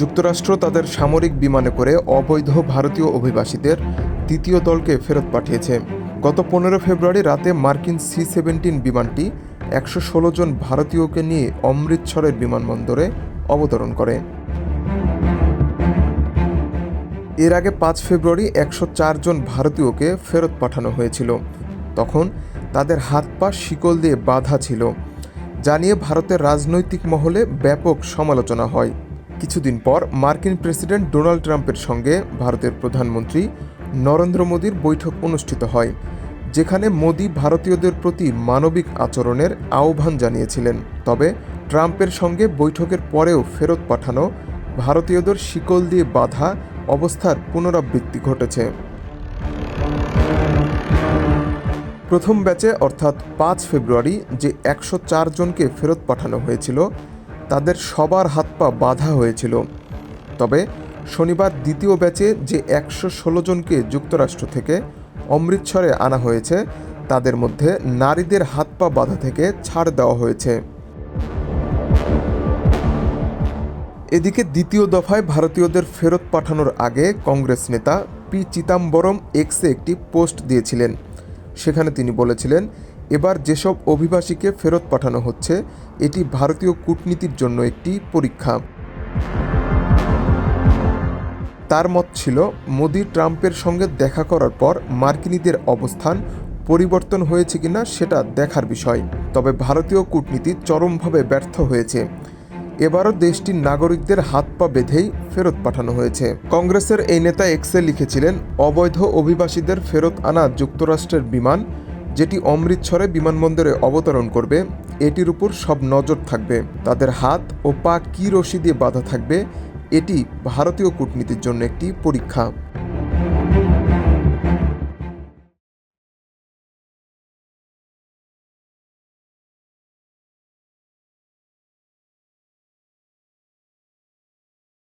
যুক্তরাষ্ট্র তাদের সামরিক বিমানে করে অবৈধ ভারতীয় অভিবাসীদের দ্বিতীয় দলকে ফেরত পাঠিয়েছে। গত 15 ফেব্রুয়ারি রাতে মার্কিন C-17 বিমানটি 116 জন ভারতীয়কে নিয়ে অমৃতসরের বিমানবন্দরে অবতরণ করে। এর আগে 5 ফেব্রুয়ারি 104 জন ভারতীয়কে ফেরত পাঠানো হয়েছিল। তখন তাদের হাত পা শিকল দিয়ে বাঁধা ছিল, যা নিয়ে ভারতের রাজনৈতিক মহলে ব্যাপক সমালোচনা হয়। কিছুদিন পর মার্কিন প্রেসিডেন্ট ডোনাল্ড ট্রাম্পের সঙ্গে ভারতের প্রধানমন্ত্রী নরেন্দ্র মোদীর বৈঠক অনুষ্ঠিত হয়, যেখানে মোদী ভারতীয়দের প্রতি মানবিক আচরণের আহ্বান জানিয়েছিলেন। তবে ট্রাম্পের সঙ্গে বৈঠকের পরেও ফেরত পাঠানো ভারতীয়দের শিকল দিয়ে বাঁধা অবস্থার পুনরাবৃত্তি ঘটেছে। প্রথম ব্যাচে অর্থাৎ 5 ফেব্রুয়ারি যে 104 জনকে ফেরত পাঠানো হয়েছিল, তাদের সবার হাত পা বাঁধা হয়েছিল। তবে শনিবার দ্বিতীয় ব্যাচে যে 116 জনকে যুক্তরাষ্ট্র থেকে অমৃতসরে আনা হয়েছে, তাদের মধ্যে নারীদের হাত পা বাঁধা থেকে ছাড় দেওয়া হয়েছে। এদিকে দ্বিতীয় দফায় ভারতীয়দের ফেরত পাঠানোর আগে কংগ্রেস নেতা পি চিদাম্বরম এক্সে একটি পোস্ট দিয়েছিলেন। সেখানে তিনি বলেছিলেন, এবার যেসব অভিবাসীকে ফেরত পাঠানো হচ্ছে, এটি ভারতীয় কূটনীতির জন্য একটি পরীক্ষা। তার মত ছিল, মোদি ট্রাম্পের সঙ্গে দেখা করার পর মার্কিনীদের অবস্থান পরিবর্তন হয়েছে কিনা সেটা দেখার বিষয়। তবে ভারতীয় কূটনীতি চরমভাবে ব্যর্থ হয়েছে। এবারও দেশটির নাগরিকদের হাত পা বেঁধেই ফেরত পাঠানো হয়েছে। কংগ্রেসের এই নেতা এক্সে লিখেছিলেন, অবৈধ অভিবাসীদের ফেরত আনা যুক্তরাষ্ট্রের বিমান, যেটি অমৃতসরে বিমানবন্দরে অবতরণ করবে, এটির উপর সব নজর থাকবে। তাদের হাত ও পা কী রশি দিয়ে বাঁধা থাকবে, এটি ভারতীয় কূটনীতির জন্য একটি পরীক্ষা।